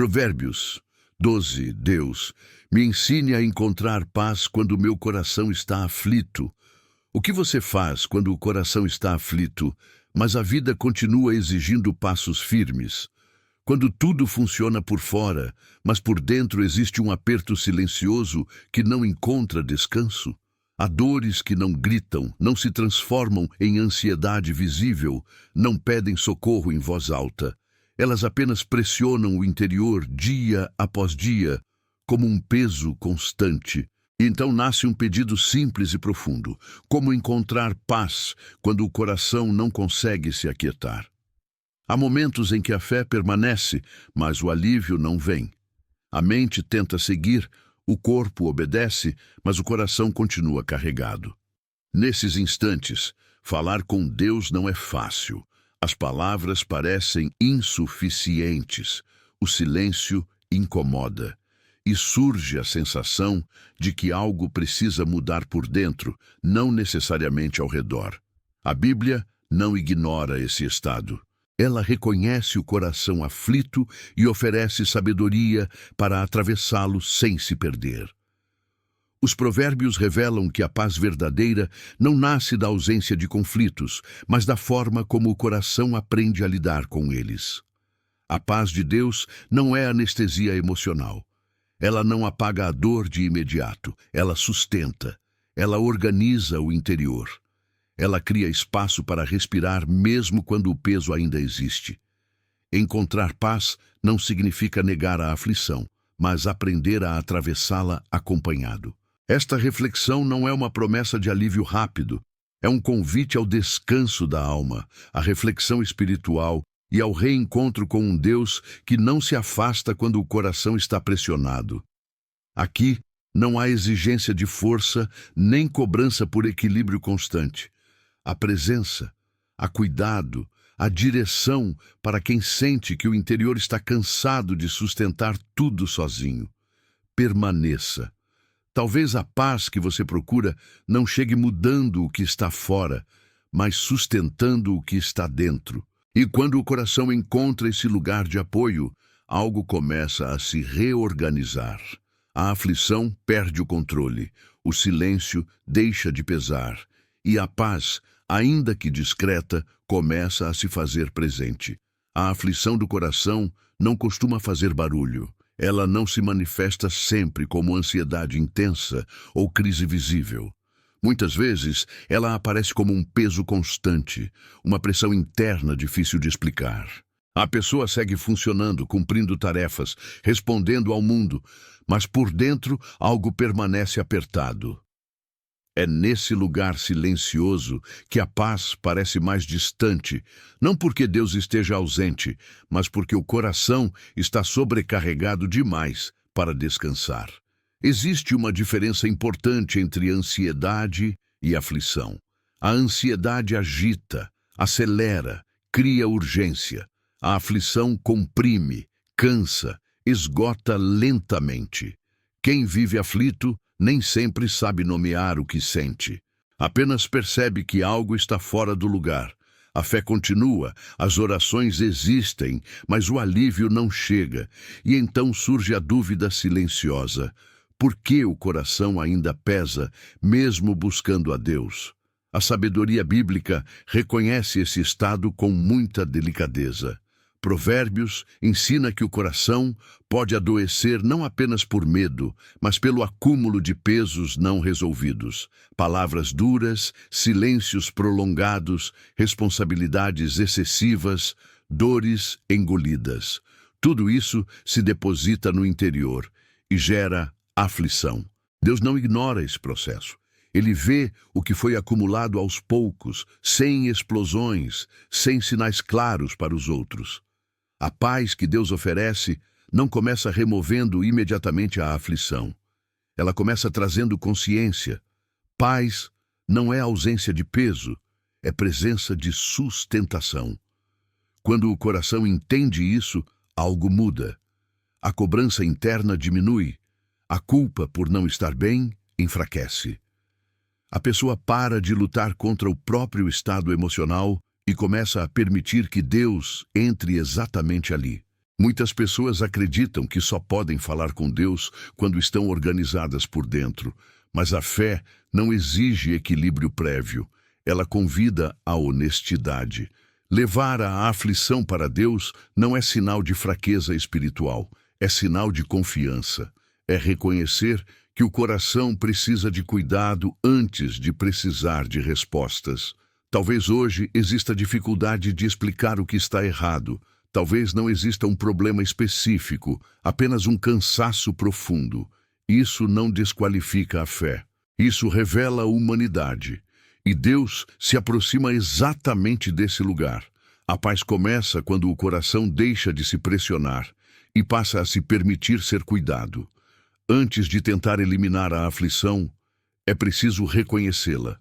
Provérbios 12. Deus, me ensine a encontrar paz quando o meu coração está aflito. O que você faz quando o coração está aflito, mas a vida continua exigindo passos firmes? Quando tudo funciona por fora, mas por dentro existe um aperto silencioso que não encontra descanso? Há dores que não gritam, não se transformam em ansiedade visível, não pedem socorro em voz alta. Elas apenas pressionam o interior dia após dia, como um peso constante. E então nasce um pedido simples e profundo: como encontrar paz quando o coração não consegue se aquietar? Há momentos em que a fé permanece, mas o alívio não vem. A mente tenta seguir, o corpo obedece, mas o coração continua carregado. Nesses instantes, falar com Deus não é fácil. As palavras parecem insuficientes, o silêncio incomoda, e surge a sensação de que algo precisa mudar por dentro, não necessariamente ao redor. A Bíblia não ignora esse estado. Ela reconhece o coração aflito e oferece sabedoria para atravessá-lo sem se perder. Os provérbios revelam que a paz verdadeira não nasce da ausência de conflitos, mas da forma como o coração aprende a lidar com eles. A paz de Deus não é anestesia emocional. Ela não apaga a dor de imediato, ela sustenta, ela organiza o interior. Ela cria espaço para respirar mesmo quando o peso ainda existe. Encontrar paz não significa negar a aflição, mas aprender a atravessá-la acompanhado. Esta reflexão não é uma promessa de alívio rápido, é um convite ao descanso da alma, à reflexão espiritual e ao reencontro com um Deus que não se afasta quando o coração está pressionado. Aqui não há exigência de força nem cobrança por equilíbrio constante. A presença, a cuidado, a direção para quem sente que o interior está cansado de sustentar tudo sozinho. Permaneça. Talvez a paz que você procura não chegue mudando o que está fora, mas sustentando o que está dentro. E quando o coração encontra esse lugar de apoio, algo começa a se reorganizar. A aflição perde o controle, o silêncio deixa de pesar, e a paz, ainda que discreta, começa a se fazer presente. A aflição do coração não costuma fazer barulho. Ela não se manifesta sempre como ansiedade intensa ou crise visível. Muitas vezes, ela aparece como um peso constante, uma pressão interna difícil de explicar. A pessoa segue funcionando, cumprindo tarefas, respondendo ao mundo, mas por dentro algo permanece apertado. É nesse lugar silencioso que a paz parece mais distante, não porque Deus esteja ausente, mas porque o coração está sobrecarregado demais para descansar. Existe uma diferença importante entre ansiedade e aflição. A ansiedade agita, acelera, cria urgência. A aflição comprime, cansa, esgota lentamente. Quem vive aflito nem sempre sabe nomear o que sente. Apenas percebe que algo está fora do lugar. A fé continua, as orações existem, mas o alívio não chega. E então surge a dúvida silenciosa: por que o coração ainda pesa, mesmo buscando a Deus? A sabedoria bíblica reconhece esse estado com muita delicadeza. Provérbios ensina que o coração pode adoecer não apenas por medo, mas pelo acúmulo de pesos não resolvidos. Palavras duras, silêncios prolongados, responsabilidades excessivas, dores engolidas. Tudo isso se deposita no interior e gera aflição. Deus não ignora esse processo. Ele vê o que foi acumulado aos poucos, sem explosões, sem sinais claros para os outros. A paz que Deus oferece não começa removendo imediatamente a aflição. Ela começa trazendo consciência. Paz não é ausência de peso, é presença de sustentação. Quando o coração entende isso, algo muda. A cobrança interna diminui. A culpa por não estar bem enfraquece. A pessoa para de lutar contra o próprio estado emocional e começa a permitir que Deus entre exatamente ali. Muitas pessoas acreditam que só podem falar com Deus quando estão organizadas por dentro, mas a fé não exige equilíbrio prévio. Ela convida à honestidade. Levar a aflição para Deus não é sinal de fraqueza espiritual, é sinal de confiança. É reconhecer que o coração precisa de cuidado antes de precisar de respostas. Talvez hoje exista dificuldade de explicar o que está errado. Talvez não exista um problema específico, apenas um cansaço profundo. Isso não desqualifica a fé. Isso revela a humanidade. E Deus se aproxima exatamente desse lugar. A paz começa quando o coração deixa de se pressionar e passa a se permitir ser cuidado. Antes de tentar eliminar a aflição, é preciso reconhecê-la.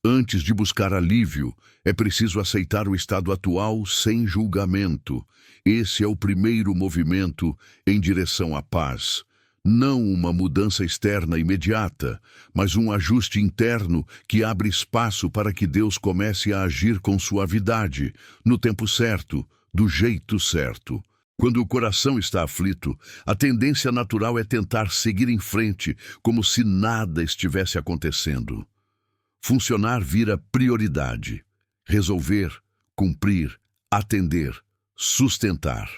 Antes de buscar alívio, é preciso aceitar o estado atual sem julgamento. Esse é o primeiro movimento em direção à paz. Não uma mudança externa imediata, mas um ajuste interno que abre espaço para que Deus comece a agir com suavidade, no tempo certo, do jeito certo. Quando o coração está aflito, a tendência natural é tentar seguir em frente, como se nada estivesse acontecendo. Funcionar vira prioridade. Resolver, cumprir, atender, sustentar.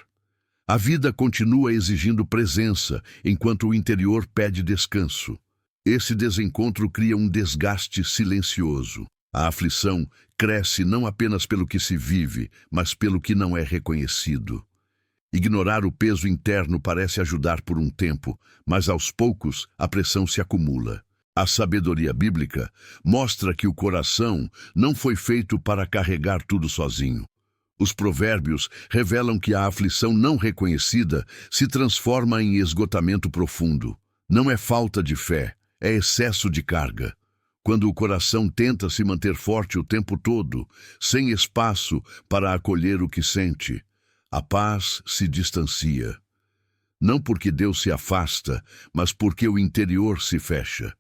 A vida continua exigindo presença, enquanto o interior pede descanso. Esse desencontro cria um desgaste silencioso. A aflição cresce não apenas pelo que se vive, mas pelo que não é reconhecido. Ignorar o peso interno parece ajudar por um tempo, mas aos poucos a pressão se acumula. A sabedoria bíblica mostra que o coração não foi feito para carregar tudo sozinho. Os provérbios revelam que a aflição não reconhecida se transforma em esgotamento profundo. Não é falta de fé, é excesso de carga. Quando o coração tenta se manter forte o tempo todo, sem espaço para acolher o que sente, a paz se distancia. Não porque Deus se afasta, mas porque o interior se fecha.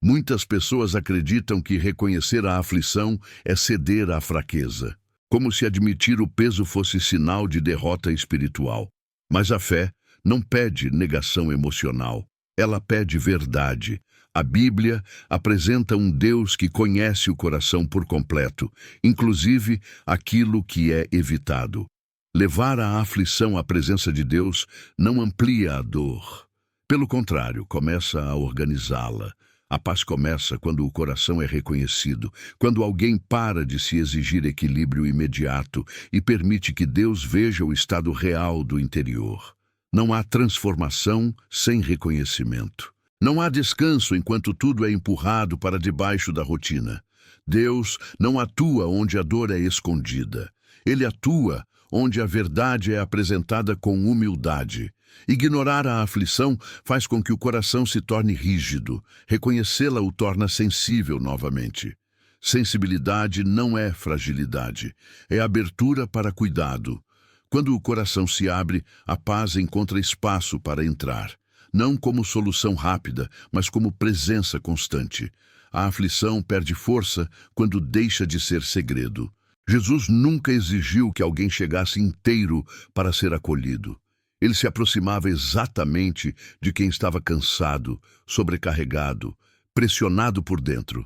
Muitas pessoas acreditam que reconhecer a aflição é ceder à fraqueza, como se admitir o peso fosse sinal de derrota espiritual. Mas a fé não pede negação emocional, ela pede verdade. A Bíblia apresenta um Deus que conhece o coração por completo, inclusive aquilo que é evitado. Levar a aflição à presença de Deus não amplia a dor. Pelo contrário, começa a organizá-la. A paz começa quando o coração é reconhecido, quando alguém para de se exigir equilíbrio imediato e permite que Deus veja o estado real do interior. Não há transformação sem reconhecimento. Não há descanso enquanto tudo é empurrado para debaixo da rotina. Deus não atua onde a dor é escondida. Ele atua onde a verdade é apresentada com humildade. Ignorar a aflição faz com que o coração se torne rígido. Reconhecê-la o torna sensível novamente. Sensibilidade não é fragilidade, é abertura para cuidado. Quando o coração se abre, a paz encontra espaço para entrar. Não como solução rápida, mas como presença constante. A aflição perde força quando deixa de ser segredo. Jesus nunca exigiu que alguém chegasse inteiro para ser acolhido. Ele se aproximava exatamente de quem estava cansado, sobrecarregado, pressionado por dentro.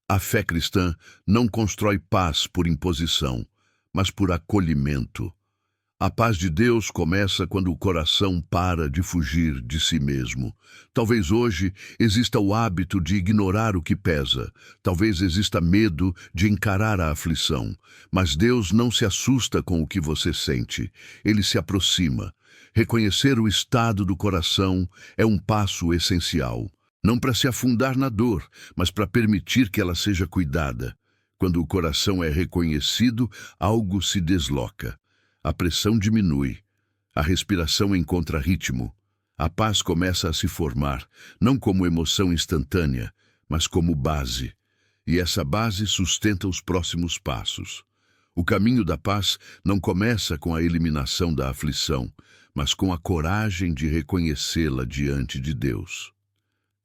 A fé cristã não constrói paz por imposição, mas por acolhimento. A paz de Deus começa quando o coração para de fugir de si mesmo. Talvez hoje exista o hábito de ignorar o que pesa. Talvez exista medo de encarar a aflição. Mas Deus não se assusta com o que você sente. Ele se aproxima. Reconhecer o estado do coração é um passo essencial. Não para se afundar na dor, mas para permitir que ela seja cuidada. Quando o coração é reconhecido, algo se desloca. A pressão diminui, a respiração encontra ritmo, a paz começa a se formar, não como emoção instantânea, mas como base. E essa base sustenta os próximos passos. O caminho da paz não começa com a eliminação da aflição, mas com a coragem de reconhecê-la diante de Deus.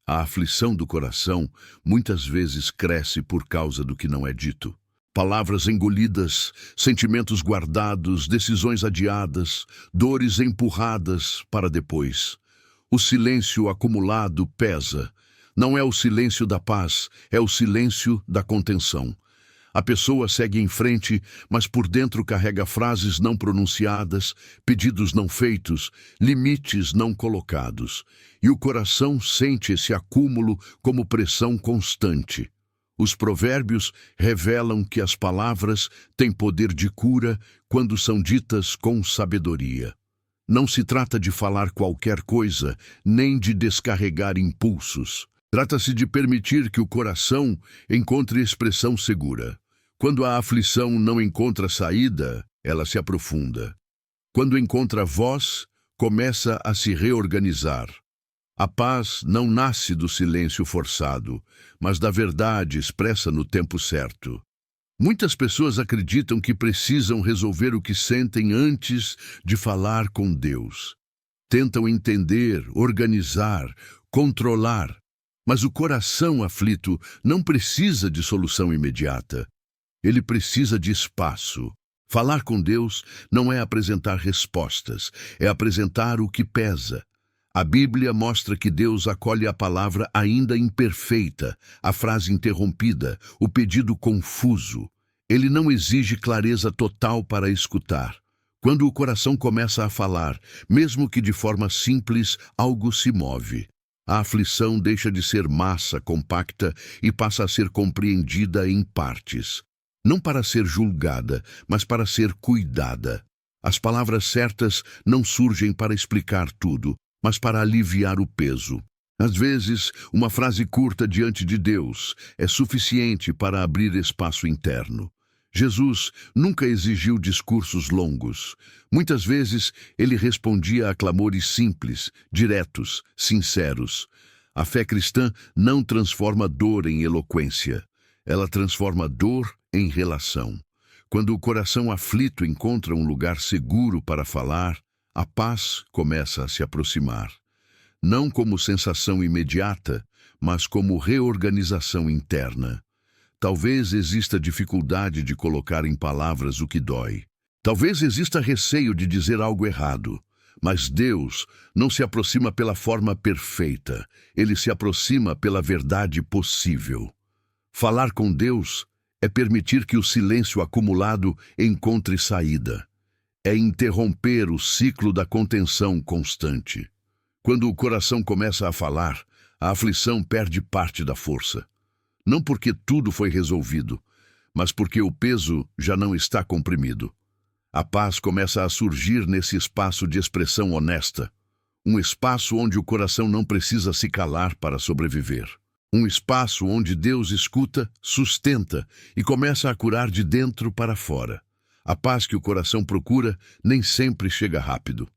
A aflição do coração muitas vezes cresce por causa do que não é dito. Palavras engolidas, sentimentos guardados, decisões adiadas, dores empurradas para depois. O silêncio acumulado pesa. Não é o silêncio da paz, é o silêncio da contenção. A pessoa segue em frente, mas por dentro carrega frases não pronunciadas, pedidos não feitos, limites não colocados. E o coração sente esse acúmulo como pressão constante. Os provérbios revelam que as palavras têm poder de cura quando são ditas com sabedoria. Não se trata de falar qualquer coisa, nem de descarregar impulsos. Trata-se de permitir que o coração encontre expressão segura. Quando a aflição não encontra saída, ela se aprofunda. Quando encontra voz, começa a se reorganizar. A paz não nasce do silêncio forçado, mas da verdade expressa no tempo certo. Muitas pessoas acreditam que precisam resolver o que sentem antes de falar com Deus. Tentam entender, organizar, controlar, mas o coração aflito não precisa de solução imediata. Ele precisa de espaço. Falar com Deus não é apresentar respostas, é apresentar o que pesa. A Bíblia mostra que Deus acolhe a palavra ainda imperfeita, a frase interrompida, o pedido confuso. Ele não exige clareza total para escutar. Quando o coração começa a falar, mesmo que de forma simples, algo se move. A aflição deixa de ser massa compacta e passa a ser compreendida em partes. Não para ser julgada, mas para ser cuidada. As palavras certas não surgem para explicar tudo, mas para aliviar o peso. Às vezes, uma frase curta diante de Deus é suficiente para abrir espaço interno. Jesus nunca exigiu discursos longos. Muitas vezes, ele respondia a clamores simples, diretos, sinceros. A fé cristã não transforma dor em eloquência. Ela transforma dor em relação. Quando o coração aflito encontra um lugar seguro para falar, a paz começa a se aproximar. Não como sensação imediata, mas como reorganização interna. Talvez exista dificuldade de colocar em palavras o que dói. Talvez exista receio de dizer algo errado. Mas Deus não se aproxima pela forma perfeita. Ele se aproxima pela verdade possível. Falar com Deus é permitir que o silêncio acumulado encontre saída. É interromper o ciclo da contenção constante. Quando o coração começa a falar, a aflição perde parte da força. Não porque tudo foi resolvido, mas porque o peso já não está comprimido. A paz começa a surgir nesse espaço de expressão honesta. Um espaço onde o coração não precisa se calar para sobreviver. Um espaço onde Deus escuta, sustenta e começa a curar de dentro para fora. A paz que o coração procura nem sempre chega rápido.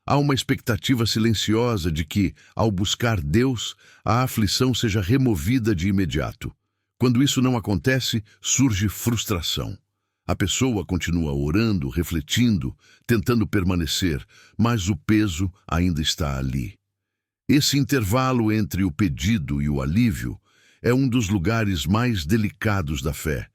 Há uma expectativa silenciosa de que, ao buscar Deus, a aflição seja removida de imediato. Quando isso não acontece, surge frustração. A pessoa continua orando, refletindo, tentando permanecer, mas o peso ainda está ali. Esse intervalo entre o pedido e o alívio é um dos lugares mais delicados da fé,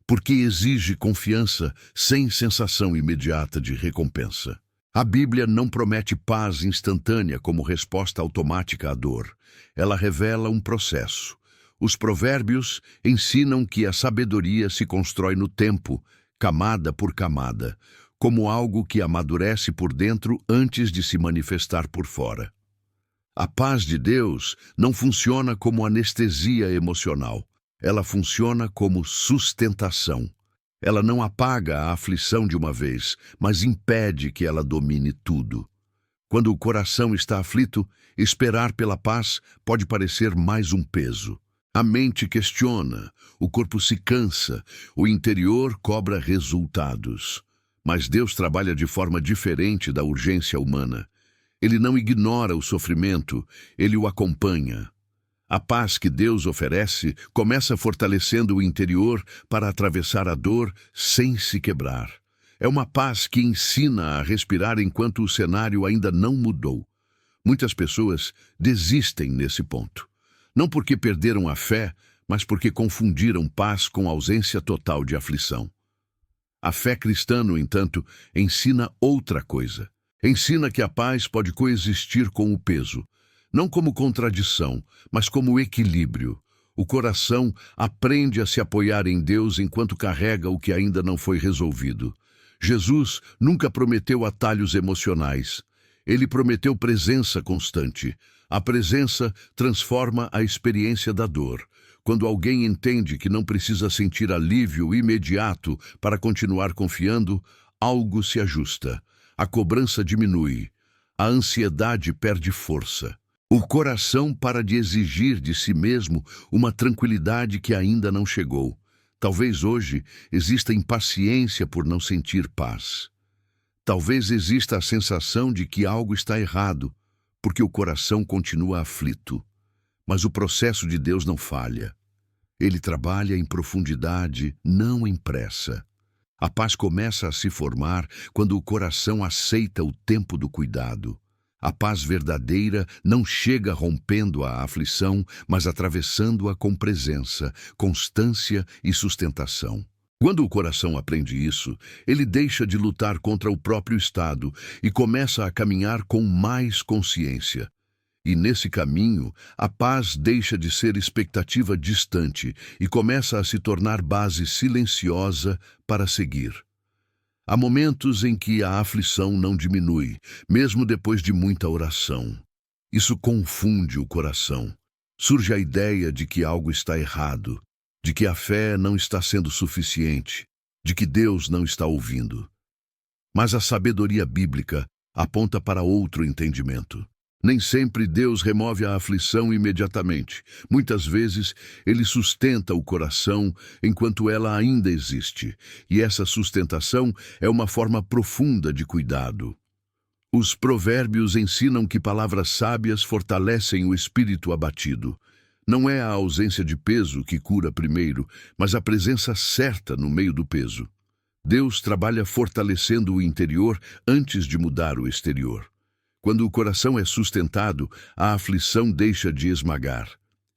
porque exige confiança sem sensação imediata de recompensa. A Bíblia não promete paz instantânea como resposta automática à dor. Ela revela um processo. Os provérbios ensinam que a sabedoria se constrói no tempo, camada por camada, como algo que amadurece por dentro antes de se manifestar por fora. A paz de Deus não funciona como anestesia emocional. Ela funciona como sustentação. Ela não apaga a aflição de uma vez, mas impede que ela domine tudo. Quando o coração está aflito, esperar pela paz pode parecer mais um peso. A mente questiona, o corpo se cansa, o interior cobra resultados. Mas Deus trabalha de forma diferente da urgência humana. Ele não ignora o sofrimento, ele o acompanha. A paz que Deus oferece começa fortalecendo o interior para atravessar a dor sem se quebrar. É uma paz que ensina a respirar enquanto o cenário ainda não mudou. Muitas pessoas desistem nesse ponto. Não porque perderam a fé, mas porque confundiram paz com ausência total de aflição. A fé cristã, no entanto, ensina outra coisa. Ensina que a paz pode coexistir com o peso, não como contradição, mas como equilíbrio. O coração aprende a se apoiar em Deus enquanto carrega o que ainda não foi resolvido. Jesus nunca prometeu atalhos emocionais. Ele prometeu presença constante. A presença transforma a experiência da dor. Quando alguém entende que não precisa sentir alívio imediato para continuar confiando, algo se ajusta. A cobrança diminui. A ansiedade perde força. O coração para de exigir de si mesmo uma tranquilidade que ainda não chegou. Talvez hoje exista impaciência por não sentir paz. Talvez exista a sensação de que algo está errado, porque o coração continua aflito. Mas o processo de Deus não falha. Ele trabalha em profundidade, não em pressa. A paz começa a se formar quando o coração aceita o tempo do cuidado. A paz verdadeira não chega rompendo a aflição, mas atravessando-a com presença, constância e sustentação. Quando o coração aprende isso, ele deixa de lutar contra o próprio estado e começa a caminhar com mais consciência. E nesse caminho, a paz deixa de ser expectativa distante e começa a se tornar base silenciosa para seguir. Há momentos em que a aflição não diminui, mesmo depois de muita oração. Isso confunde o coração. Surge a ideia de que algo está errado, de que a fé não está sendo suficiente, de que Deus não está ouvindo. Mas a sabedoria bíblica aponta para outro entendimento. Nem sempre Deus remove a aflição imediatamente. Muitas vezes, Ele sustenta o coração enquanto ela ainda existe. E essa sustentação é uma forma profunda de cuidado. Os provérbios ensinam que palavras sábias fortalecem o espírito abatido. Não é a ausência de peso que cura primeiro, mas a presença certa no meio do peso. Deus trabalha fortalecendo o interior antes de mudar o exterior. Quando o coração é sustentado, a aflição deixa de esmagar.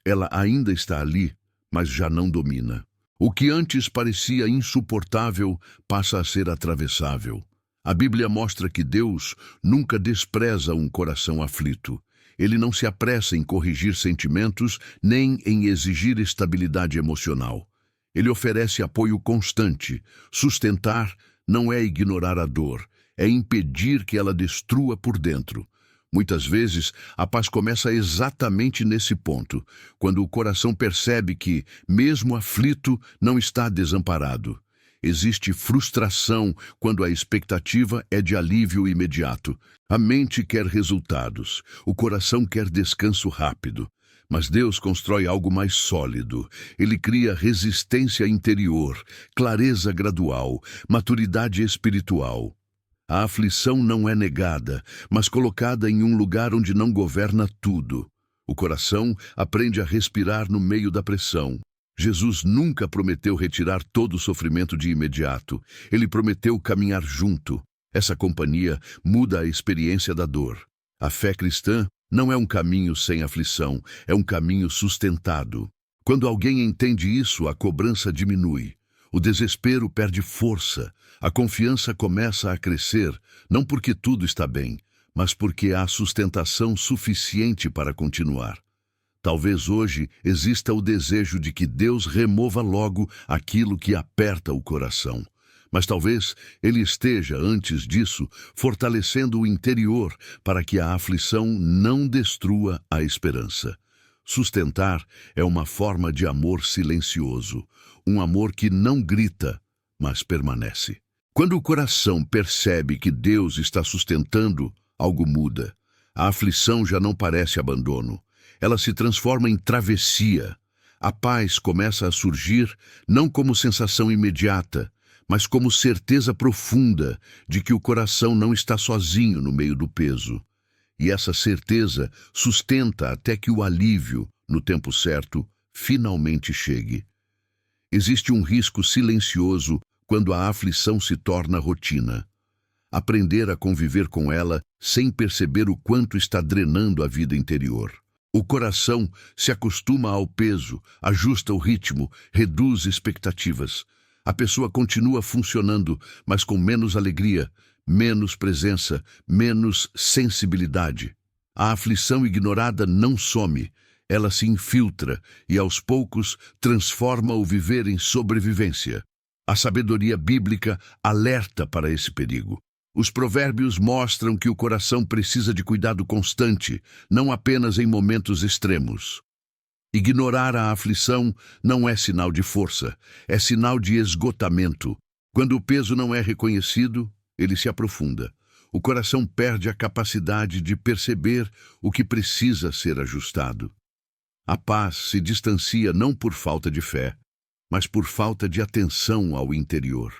Ela ainda está ali, mas já não domina. O que antes parecia insuportável passa a ser atravessável. A Bíblia mostra que Deus nunca despreza um coração aflito. Ele não se apressa em corrigir sentimentos, nem em exigir estabilidade emocional. Ele oferece apoio constante. Sustentar não é ignorar a dor, é impedir que ela destrua por dentro. Muitas vezes, a paz começa exatamente nesse ponto, quando o coração percebe que, mesmo aflito, não está desamparado. Existe frustração quando a expectativa é de alívio imediato. A mente quer resultados, o coração quer descanso rápido. Mas Deus constrói algo mais sólido. Ele cria resistência interior, clareza gradual, maturidade espiritual. A aflição não é negada, mas colocada em um lugar onde não governa tudo. O coração aprende a respirar no meio da pressão. Jesus nunca prometeu retirar todo o sofrimento de imediato. Ele prometeu caminhar junto. Essa companhia muda a experiência da dor. A fé cristã não é um caminho sem aflição, é um caminho sustentado. Quando alguém entende isso, a cobrança diminui. O desespero perde força. A confiança começa a crescer, não porque tudo está bem, mas porque há sustentação suficiente para continuar. Talvez hoje exista o desejo de que Deus remova logo aquilo que aperta o coração. Mas talvez Ele esteja, antes disso, fortalecendo o interior para que a aflição não destrua a esperança. Sustentar é uma forma de amor silencioso, um amor que não grita, mas permanece. Quando o coração percebe que Deus está sustentando, algo muda. A aflição já não parece abandono. Ela se transforma em travessia. A paz começa a surgir não como sensação imediata, mas como certeza profunda de que o coração não está sozinho no meio do peso. E essa certeza sustenta até que o alívio, no tempo certo, finalmente chegue. Existe um risco silencioso quando a aflição se torna rotina. Aprender a conviver com ela sem perceber o quanto está drenando a vida interior. O coração se acostuma ao peso, ajusta o ritmo, reduz expectativas. A pessoa continua funcionando, mas com menos alegria, menos presença, menos sensibilidade. A aflição ignorada não some, ela se infiltra e, aos poucos, transforma o viver em sobrevivência. A sabedoria bíblica alerta para esse perigo. Os provérbios mostram que o coração precisa de cuidado constante, não apenas em momentos extremos. Ignorar a aflição não é sinal de força, é sinal de esgotamento. Quando o peso não é reconhecido, ele se aprofunda. O coração perde a capacidade de perceber o que precisa ser ajustado. A paz se distancia não por falta de fé, mas por falta de atenção ao interior.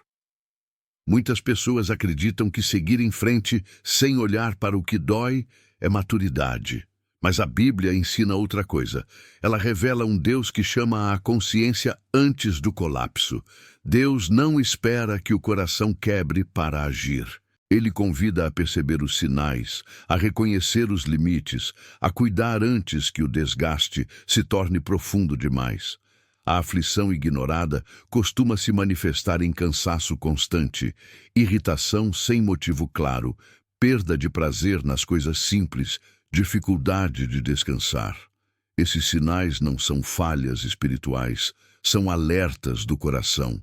Muitas pessoas acreditam que seguir em frente sem olhar para o que dói é maturidade. Mas a Bíblia ensina outra coisa. Ela revela um Deus que chama a consciência antes do colapso. Deus não espera que o coração quebre para agir. Ele convida a perceber os sinais, a reconhecer os limites, a cuidar antes que o desgaste se torne profundo demais. A aflição ignorada costuma se manifestar em cansaço constante, irritação sem motivo claro, perda de prazer nas coisas simples, dificuldade de descansar. Esses sinais não são falhas espirituais, são alertas do coração.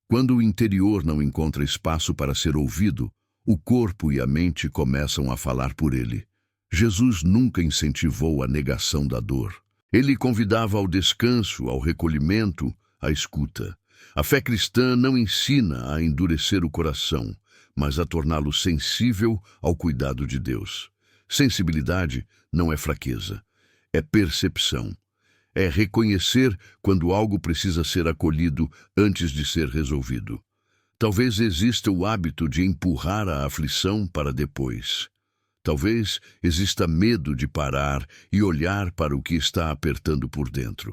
Quando o interior não encontra espaço para ser ouvido, o corpo e a mente começam a falar por ele. Jesus nunca incentivou a negação da dor. Ele convidava ao descanso, ao recolhimento, à escuta. A fé cristã não ensina a endurecer o coração, mas a torná-lo sensível ao cuidado de Deus. Sensibilidade não é fraqueza, é percepção. É reconhecer quando algo precisa ser acolhido antes de ser resolvido. Talvez exista o hábito de empurrar a aflição para depois. Talvez exista medo de parar e olhar para o que está apertando por dentro.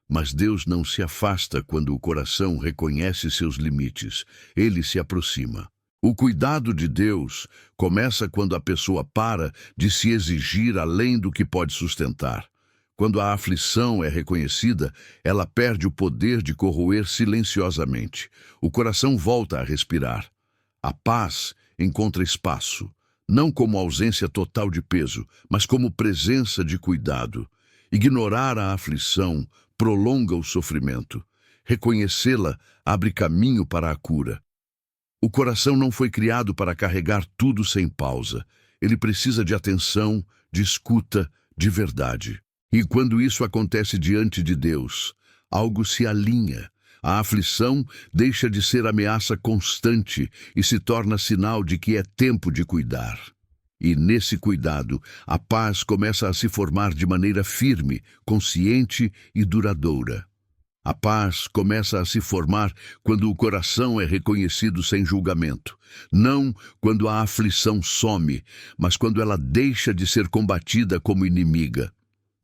Mas Deus não se afasta quando o coração reconhece seus limites. Ele se aproxima. O cuidado de Deus começa quando a pessoa para de se exigir além do que pode sustentar. Quando a aflição é reconhecida, ela perde o poder de corroer silenciosamente. O coração volta a respirar. A paz encontra espaço, não como ausência total de peso, mas como presença de cuidado. Ignorar a aflição prolonga o sofrimento. Reconhecê-la abre caminho para a cura. O coração não foi criado para carregar tudo sem pausa. Ele precisa de atenção, de escuta, de verdade. E quando isso acontece diante de Deus, algo se alinha. A aflição deixa de ser ameaça constante e se torna sinal de que é tempo de cuidar. E nesse cuidado, a paz começa a se formar de maneira firme, consciente e duradoura. A paz começa a se formar quando o coração é reconhecido sem julgamento. Não quando a aflição some, mas quando ela deixa de ser combatida como inimiga.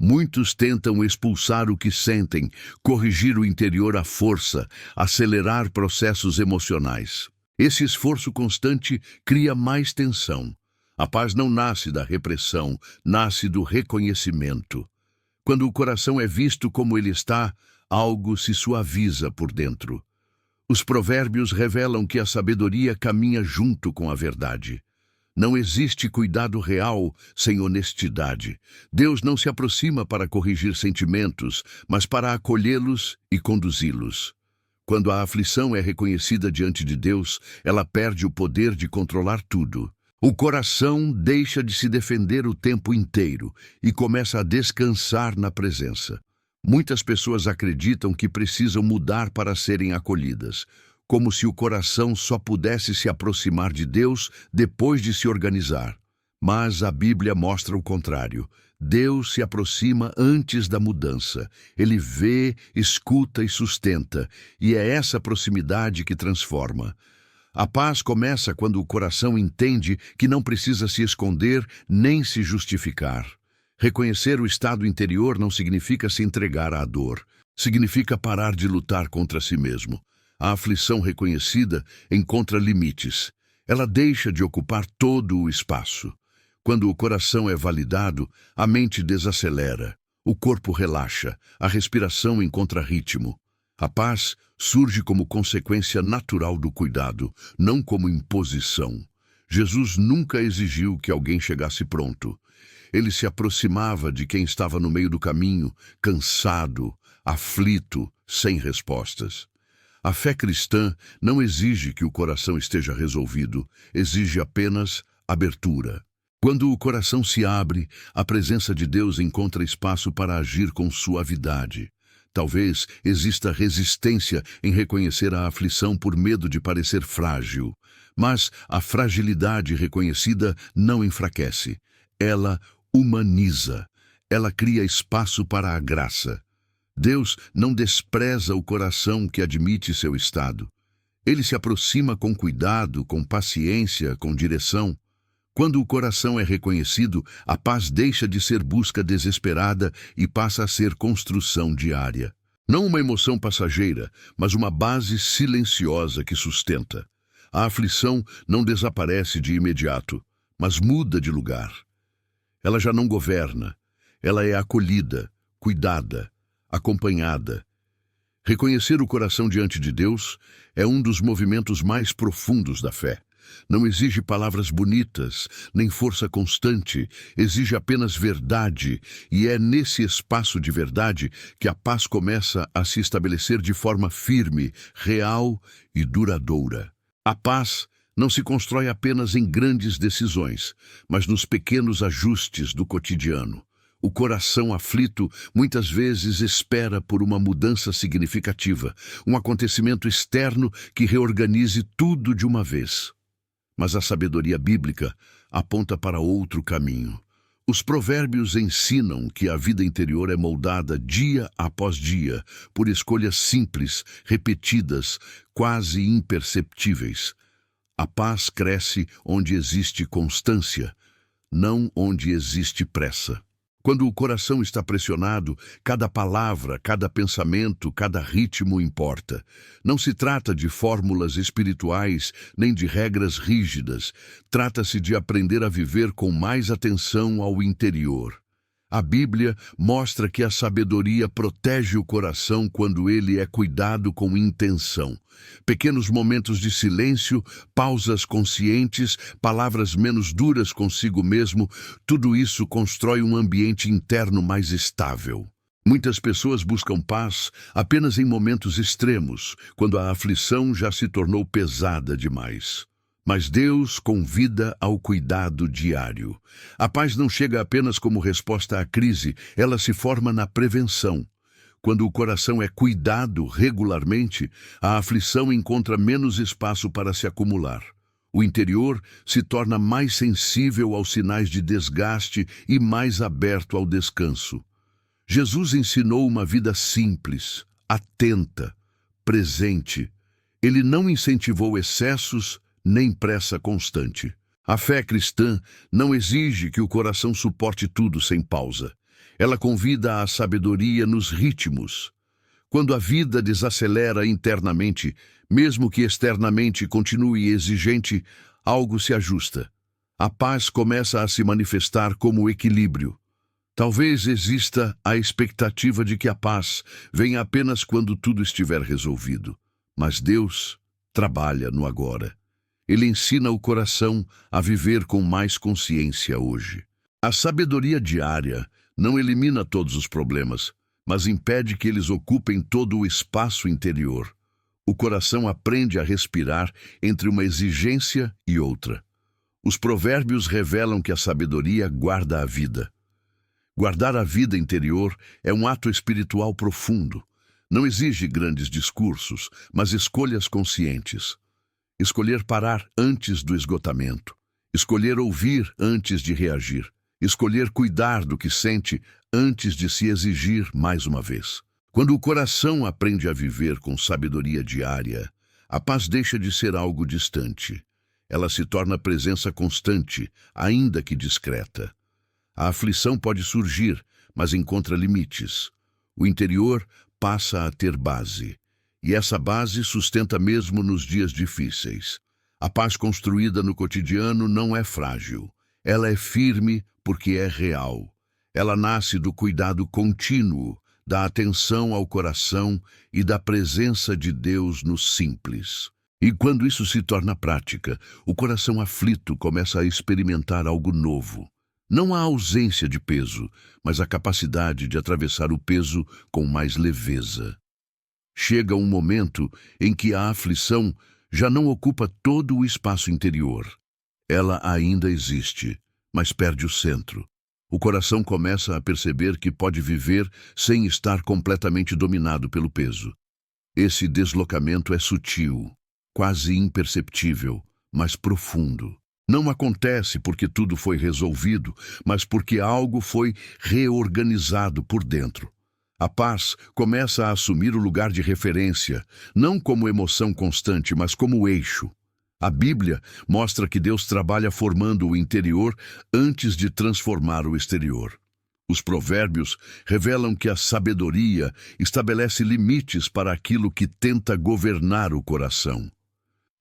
Muitos tentam expulsar o que sentem, corrigir o interior à força, acelerar processos emocionais. Esse esforço constante cria mais tensão. A paz não nasce da repressão, nasce do reconhecimento. Quando o coração é visto como ele está, algo se suaviza por dentro. Os provérbios revelam que a sabedoria caminha junto com a verdade. Não existe cuidado real sem honestidade. Deus não se aproxima para corrigir sentimentos, mas para acolhê-los e conduzi-los. Quando a aflição é reconhecida diante de Deus, ela perde o poder de controlar tudo. O coração deixa de se defender o tempo inteiro e começa a descansar na presença. Muitas pessoas acreditam que precisam mudar para serem acolhidas, como se o coração só pudesse se aproximar de Deus depois de se organizar. Mas a Bíblia mostra o contrário. Deus se aproxima antes da mudança. Ele vê, escuta e sustenta, e é essa proximidade que transforma. A paz começa quando o coração entende que não precisa se esconder nem se justificar. Reconhecer o estado interior não significa se entregar à dor. Significa parar de lutar contra si mesmo. A aflição reconhecida encontra limites. Ela deixa de ocupar todo o espaço. Quando o coração é validado, a mente desacelera, o corpo relaxa, a respiração encontra ritmo. A paz surge como consequência natural do cuidado, não como imposição. Jesus nunca exigiu que alguém chegasse pronto. Ele se aproximava de quem estava no meio do caminho, cansado, aflito, sem respostas. A fé cristã não exige que o coração esteja resolvido, exige apenas abertura. Quando o coração se abre, a presença de Deus encontra espaço para agir com suavidade. Talvez exista resistência em reconhecer a aflição por medo de parecer frágil. Mas a fragilidade reconhecida não enfraquece. Ela humaniza. Ela cria espaço para a graça. Deus não despreza o coração que admite seu estado. Ele se aproxima com cuidado, com paciência, com direção. Quando o coração é reconhecido, a paz deixa de ser busca desesperada e passa a ser construção diária. Não uma emoção passageira, mas uma base silenciosa que sustenta. A aflição não desaparece de imediato, mas muda de lugar. Ela já não governa. Ela é acolhida, cuidada, acompanhada. Reconhecer o coração diante de Deus é um dos movimentos mais profundos da fé. Não exige palavras bonitas, nem força constante, exige apenas verdade, e é nesse espaço de verdade que a paz começa a se estabelecer de forma firme, real e duradoura. A paz não se constrói apenas em grandes decisões, mas nos pequenos ajustes do cotidiano. O coração aflito muitas vezes espera por uma mudança significativa, um acontecimento externo que reorganize tudo de uma vez. Mas a sabedoria bíblica aponta para outro caminho. Os provérbios ensinam que a vida interior é moldada dia após dia por escolhas simples, repetidas, quase imperceptíveis. A paz cresce onde existe constância, não onde existe pressa. Quando o coração está pressionado, cada palavra, cada pensamento, cada ritmo importa. Não se trata de fórmulas espirituais, nem de regras rígidas. Trata-se de aprender a viver com mais atenção ao interior. A Bíblia mostra que a sabedoria protege o coração quando ele é cuidado com intenção. Pequenos momentos de silêncio, pausas conscientes, palavras menos duras consigo mesmo, tudo isso constrói um ambiente interno mais estável. Muitas pessoas buscam paz apenas em momentos extremos, quando a aflição já se tornou pesada demais. Mas Deus convida ao cuidado diário. A paz não chega apenas como resposta à crise, ela se forma na prevenção. Quando o coração é cuidado regularmente, a aflição encontra menos espaço para se acumular. O interior se torna mais sensível aos sinais de desgaste e mais aberto ao descanso. Jesus ensinou uma vida simples, atenta, presente. Ele não incentivou excessos nem pressa constante. A fé cristã não exige que o coração suporte tudo sem pausa. Ela convida à sabedoria nos ritmos. Quando a vida desacelera internamente, mesmo que externamente continue exigente, algo se ajusta. A paz começa a se manifestar como equilíbrio. Talvez exista a expectativa de que a paz venha apenas quando tudo estiver resolvido. Mas Deus trabalha no agora. Ele ensina o coração a viver com mais consciência hoje. A sabedoria diária não elimina todos os problemas, mas impede que eles ocupem todo o espaço interior. O coração aprende a respirar entre uma exigência e outra. Os provérbios revelam que a sabedoria guarda a vida. Guardar a vida interior é um ato espiritual profundo. Não exige grandes discursos, mas escolhas conscientes. Escolher parar antes do esgotamento. Escolher ouvir antes de reagir. Escolher cuidar do que sente antes de se exigir mais uma vez. Quando o coração aprende a viver com sabedoria diária, a paz deixa de ser algo distante. Ela se torna presença constante, ainda que discreta. A aflição pode surgir, mas encontra limites. O interior passa a ter base. E essa base sustenta mesmo nos dias difíceis. A paz construída no cotidiano não é frágil. Ela é firme porque é real. Ela nasce do cuidado contínuo, da atenção ao coração e da presença de Deus no simples. E quando isso se torna prática, o coração aflito começa a experimentar algo novo. Não a ausência de peso, mas a capacidade de atravessar o peso com mais leveza. Chega um momento em que a aflição já não ocupa todo o espaço interior. Ela ainda existe, mas perde o centro. O coração começa a perceber que pode viver sem estar completamente dominado pelo peso. Esse deslocamento é sutil, quase imperceptível, mas profundo. Não acontece porque tudo foi resolvido, mas porque algo foi reorganizado por dentro. A paz começa a assumir o lugar de referência, não como emoção constante, mas como eixo. A Bíblia mostra que Deus trabalha formando o interior antes de transformar o exterior. Os provérbios revelam que a sabedoria estabelece limites para aquilo que tenta governar o coração.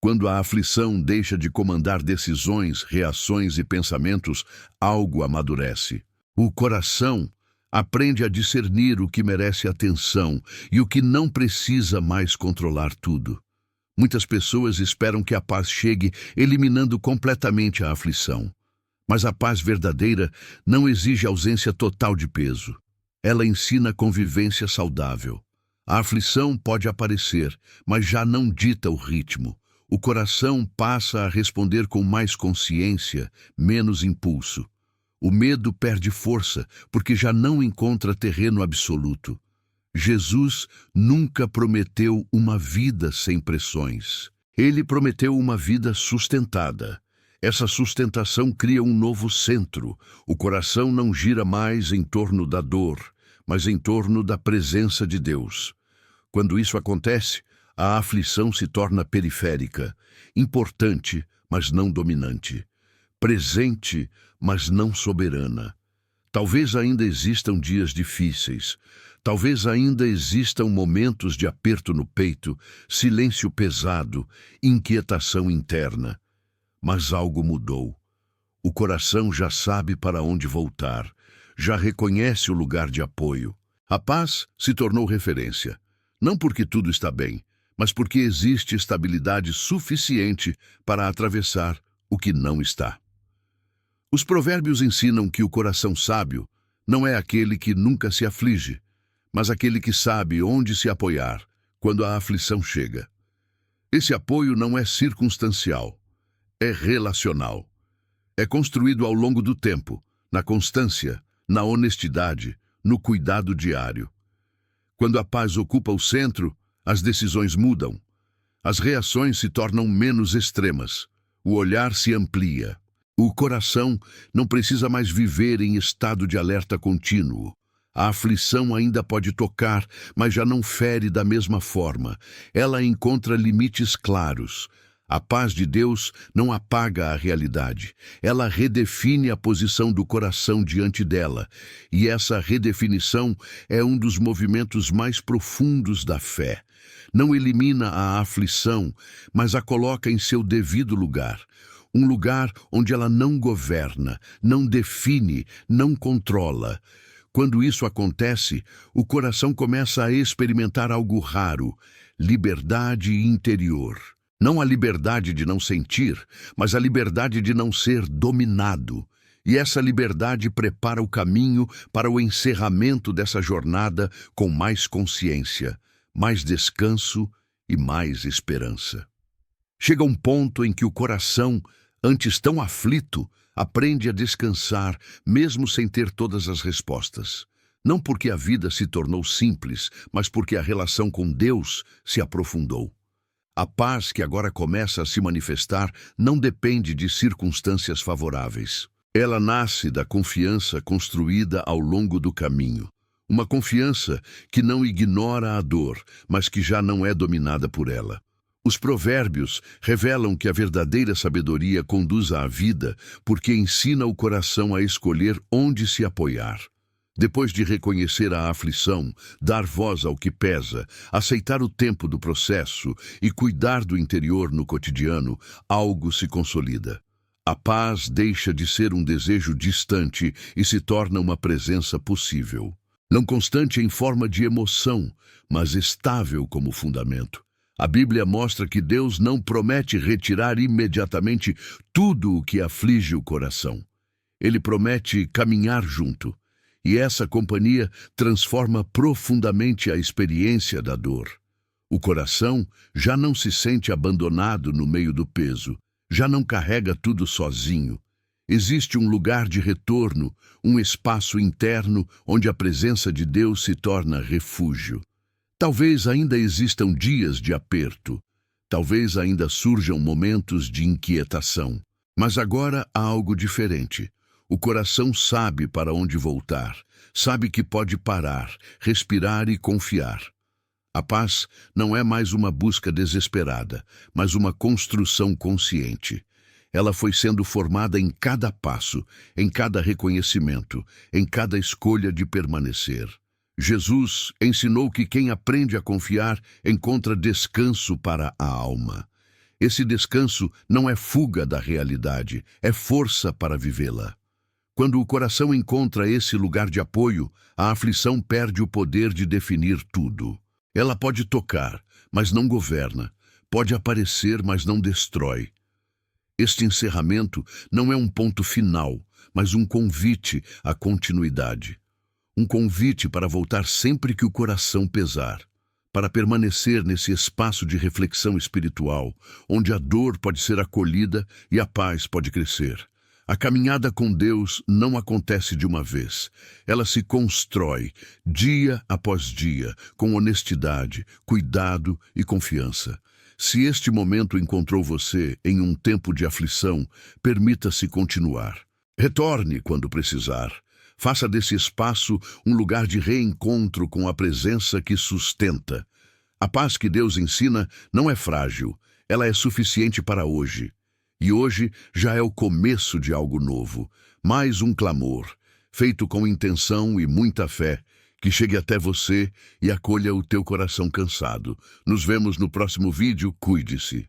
Quando a aflição deixa de comandar decisões, reações e pensamentos, algo amadurece. O coração aprende a discernir o que merece atenção e o que não precisa mais controlar tudo. Muitas pessoas esperam que a paz chegue eliminando completamente a aflição. Mas a paz verdadeira não exige ausência total de peso. Ela ensina convivência saudável. A aflição pode aparecer, mas já não dita o ritmo. O coração passa a responder com mais consciência, menos impulso. O medo perde força, porque já não encontra terreno absoluto. Jesus nunca prometeu uma vida sem pressões. Ele prometeu uma vida sustentada. Essa sustentação cria um novo centro. O coração não gira mais em torno da dor, mas em torno da presença de Deus. Quando isso acontece, a aflição se torna periférica, importante, mas não dominante, presente, mas não soberana. Talvez ainda existam dias difíceis, talvez ainda existam momentos de aperto no peito, silêncio pesado, inquietação interna. Mas algo mudou. O coração já sabe para onde voltar, já reconhece o lugar de apoio. A paz se tornou referência, não porque tudo está bem, mas porque existe estabilidade suficiente para atravessar o que não está. Os provérbios ensinam que o coração sábio não é aquele que nunca se aflige, mas aquele que sabe onde se apoiar quando a aflição chega. Esse apoio não é circunstancial, é relacional. É construído ao longo do tempo, na constância, na honestidade, no cuidado diário. Quando a paz ocupa o centro, as decisões mudam. As reações se tornam menos extremas. O olhar se amplia. O coração não precisa mais viver em estado de alerta contínuo. A aflição ainda pode tocar, mas já não fere da mesma forma. Ela encontra limites claros. A paz de Deus não apaga a realidade. Ela redefine a posição do coração diante dela. E essa redefinição é um dos movimentos mais profundos da fé. Não elimina a aflição, mas a coloca em seu devido lugar. Um lugar onde ela não governa, não define, não controla. Quando isso acontece, o coração começa a experimentar algo raro: liberdade interior. Não a liberdade de não sentir, mas a liberdade de não ser dominado. E essa liberdade prepara o caminho para o encerramento dessa jornada com mais consciência, mais descanso e mais esperança. Chega um ponto em que o coração, antes tão aflito, aprende a descansar, mesmo sem ter todas as respostas. Não porque a vida se tornou simples, mas porque a relação com Deus se aprofundou. A paz que agora começa a se manifestar não depende de circunstâncias favoráveis. Ela nasce da confiança construída ao longo do caminho. Uma confiança que não ignora a dor, mas que já não é dominada por ela. Os provérbios revelam que a verdadeira sabedoria conduz à vida porque ensina o coração a escolher onde se apoiar. Depois de reconhecer a aflição, dar voz ao que pesa, aceitar o tempo do processo e cuidar do interior no cotidiano, algo se consolida. A paz deixa de ser um desejo distante e se torna uma presença possível. Não constante em forma de emoção, mas estável como fundamento. A Bíblia mostra que Deus não promete retirar imediatamente tudo o que aflige o coração. Ele promete caminhar junto, e essa companhia transforma profundamente a experiência da dor. O coração já não se sente abandonado no meio do peso, já não carrega tudo sozinho. Existe um lugar de retorno, um espaço interno onde a presença de Deus se torna refúgio. Talvez ainda existam dias de aperto, talvez ainda surjam momentos de inquietação, mas agora há algo diferente. O coração sabe para onde voltar, sabe que pode parar, respirar e confiar. A paz não é mais uma busca desesperada, mas uma construção consciente. Ela foi sendo formada em cada passo, em cada reconhecimento, em cada escolha de permanecer. Jesus ensinou que quem aprende a confiar encontra descanso para a alma. Esse descanso não é fuga da realidade, é força para vivê-la. Quando o coração encontra esse lugar de apoio, a aflição perde o poder de definir tudo. Ela pode tocar, mas não governa. Pode aparecer, mas não destrói. Este encerramento não é um ponto final, mas um convite à continuidade. Um convite para voltar sempre que o coração pesar, para permanecer nesse espaço de reflexão espiritual, onde a dor pode ser acolhida e a paz pode crescer. A caminhada com Deus não acontece de uma vez. Ela se constrói, dia após dia, com honestidade, cuidado e confiança. Se este momento encontrou você em um tempo de aflição, permita-se continuar. Retorne quando precisar. Faça desse espaço um lugar de reencontro com a presença que sustenta. A paz que Deus ensina não é frágil, ela é suficiente para hoje. E hoje já é o começo de algo novo, mais um clamor, feito com intenção e muita fé, que chegue até você e acolha o teu coração cansado. Nos vemos no próximo vídeo, cuide-se.